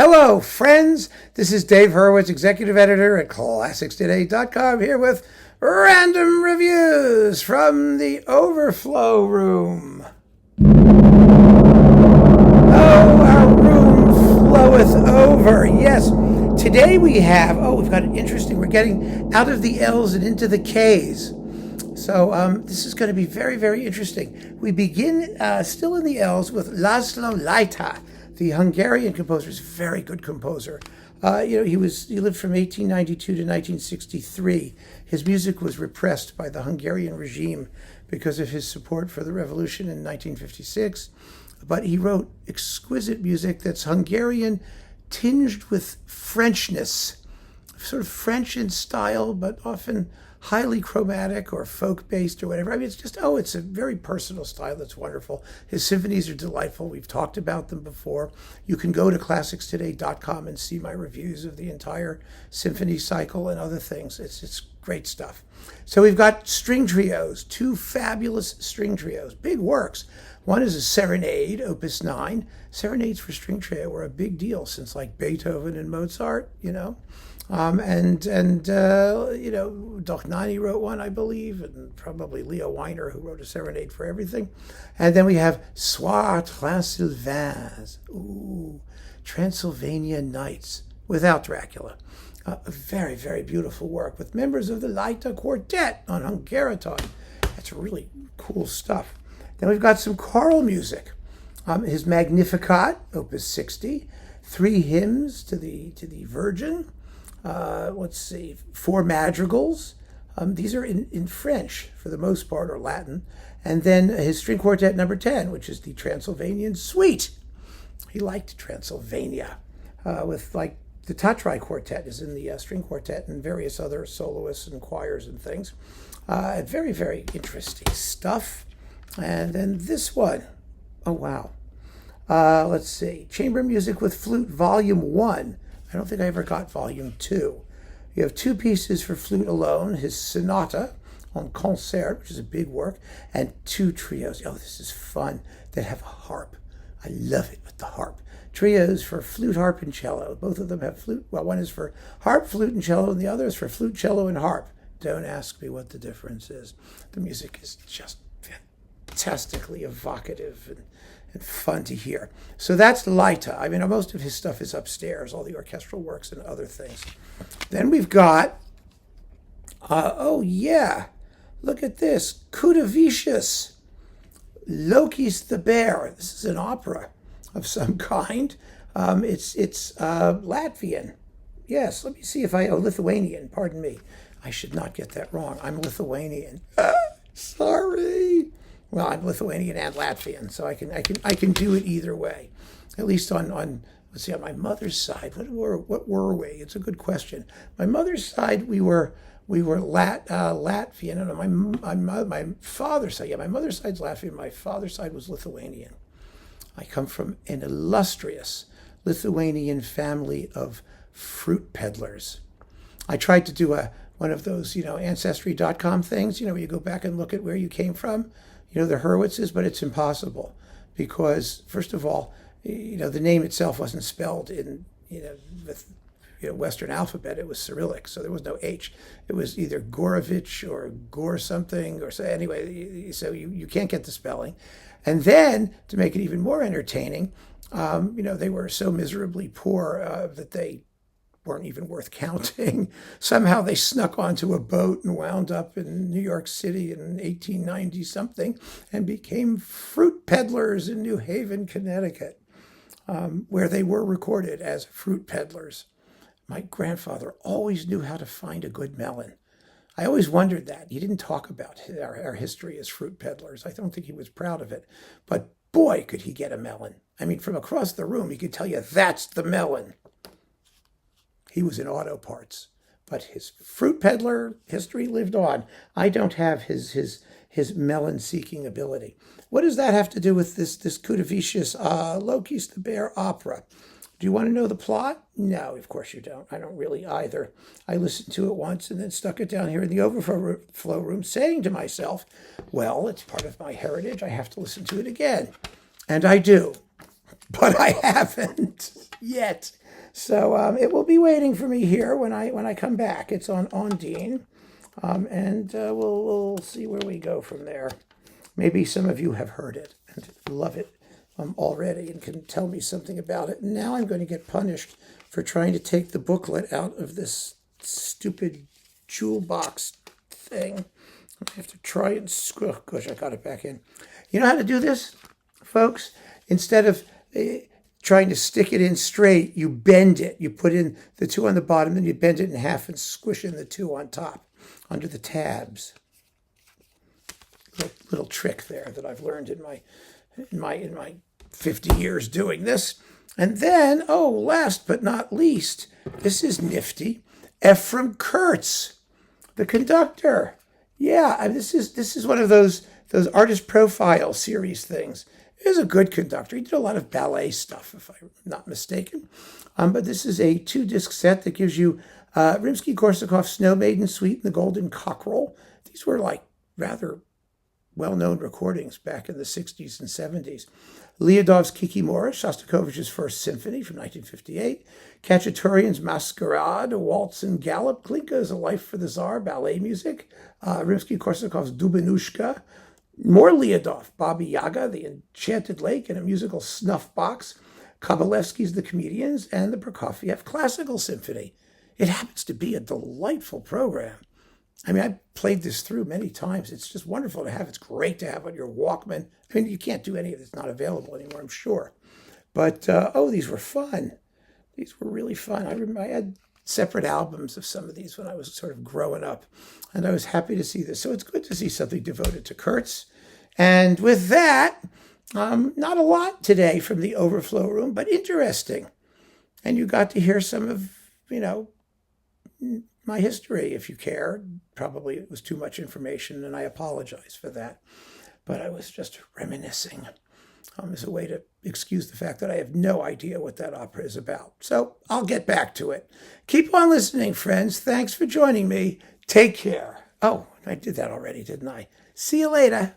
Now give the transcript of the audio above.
Hello, friends. This is Dave Hurwitz, executive editor at ClassicsToday.com, here with random reviews from the Overflow Room. Oh, our room floweth over. Yes, today we've got an interesting, we're getting out of the L's and into the K's. So this is going to be very, very interesting. We begin still in the L's with László Lajtha, the Hungarian composer. Is a very good composer. He lived from 1892 to 1963. His music was repressed by the Hungarian regime because of his support for the revolution in 1956. But he wrote exquisite music that's Hungarian, tinged with Frenchness, sort of French in style, but often highly chromatic or folk-based or whatever. I mean, it's a very personal style that's wonderful. His symphonies are delightful. We've talked about them before. You can go to ClassicsToday.com and see my reviews of the entire symphony cycle and other things. It's great stuff. So we've got string trios, two fabulous string trios, big works. One is a serenade, Opus 9. Serenades for string trio were a big deal since like Beethoven and Mozart, Dochnani wrote one, I believe, and probably Leo Weiner, who wrote a serenade for everything. And then we have Soir Transylvains, Transylvania Nights, without Dracula. A very, very beautiful work with members of the Lajtha Quartet on Hungariton. That's really cool stuff. Then we've got some choral music. His Magnificat, Opus 60, 3 hymns to the Virgin. 4 madrigals. These are in French for the most part, or Latin. And then his string quartet number 10, which is the Transylvanian Suite. He liked Transylvania, with like the Tatrai Quartet is in the string quartet and various other soloists and choirs and things. Very, very interesting stuff. And then this one, oh wow. Chamber Music with Flute, Volume 1. I don't think I ever got Volume 2. You have 2 pieces for flute alone, his Sonata en Concert, which is a big work, and 2 trios. Oh, this is fun, that have a harp. I love it with the harp. Trios for flute, harp, and cello. Both of them have flute. Well, one is for harp, flute, and cello, and the other is for flute, cello, and harp. Don't ask me what the difference is. The music is just fantastically evocative and fun to hear. So that's Lajtha. I mean, most of his stuff is upstairs, all the orchestral works and other things. Then we've got, look at this, Kutavic, Loki's the Bear. This is an opera of some kind. It's Latvian. Yes, let me see if Lithuanian, pardon me. I should not get that wrong. I'm Lithuanian. Sorry. Well, I'm Lithuanian and Latvian, so I can do it either way. At least on my mother's side, what were we? It's a good question. My mother's side, we were Latvian, and my father's side, my mother's side's Latvian. My father's side was Lithuanian. I come from an illustrious Lithuanian family of fruit peddlers. I tried to do one of those, Ancestry.com things, where you go back and look at where you came from. The Hurwitzes, but it's impossible because, first of all, the name itself wasn't spelled in, the Western alphabet. It was Cyrillic, so there was no H. It was either Gorovich or Gore something, or so. Anyway, so you can't get the spelling. And then, to make it even more entertaining, they were so miserably poor that they weren't even worth counting. Somehow they snuck onto a boat and wound up in New York City in 1890-something and became fruit peddlers in New Haven, Connecticut, where they were recorded as fruit peddlers. My grandfather always knew how to find a good melon. I always wondered that. He didn't talk about our history as fruit peddlers. I don't think he was proud of it. But boy, could he get a melon. I mean, from across the room, he could tell you, that's the melon. He was in auto parts, but his fruit peddler history lived on. I don't have his melon-seeking ability. What does that have to do with this Kutavic, Loki's the Bear opera? Do you want to know the plot? No, of course you don't. I don't really either. I listened to it once and then stuck it down here in the Overflow Room, saying to myself, well, it's part of my heritage. I have to listen to it again. And I do, but I haven't yet. So it will be waiting for me here when I come back. It's on Ondine, and we'll see where we go from there. Maybe some of you have heard it and love it already and can tell me something about it. And now I'm going to get punished for trying to take the booklet out of this stupid jewel box thing. I have to try and oh, gosh, I got it back in. You know how to do this, folks? Instead of trying to stick it in straight, you bend it. You put in the two on the bottom, then you bend it in half and squish in the two on top under the tabs. Little trick there that I've learned in my 50 years doing this. And then, oh, last but not least, this is nifty. Ephraim Kurtz, the conductor. Yeah, this is one of those artist profile series things. He's a good conductor. He did a lot of ballet stuff, if I'm not mistaken. But this is a 2-disc set that gives you Rimsky-Korsakov's Snow Maiden Suite and the Golden Cockerel. These were like rather well-known recordings back in the 60s and 70s. Lyudov's Kikimora, Shostakovich's First Symphony from 1958. Khachaturian's Masquerade, a Waltz and Gallop. Klinka's A Life for the Tsar, ballet music. Rimsky-Korsakov's Dubenushka. More Lyudov, Baba Yaga, The Enchanted Lake, and a musical snuff box. Kabalevsky's The Comedians, and the Prokofiev Classical Symphony. It happens to be a delightful program. I mean, I played this through many times. It's just wonderful to have. It's great to have on your Walkman. I mean, you can't do any of it. It's not available anymore, I'm sure. But, oh, these were fun. These were really fun. I remember I had separate albums of some of these when I was sort of growing up. And I was happy to see this. So it's good to see something devoted to Kurtz. And with that, not a lot today from the Overflow Room, but interesting. And you got to hear some of, my history, if you care. Probably it was too much information, and I apologize for that. But I was just reminiscing as a way to excuse the fact that I have no idea what that opera is about. So I'll get back to it. Keep on listening, friends. Thanks for joining me. Take care. Oh, I did that already, didn't I? See you later.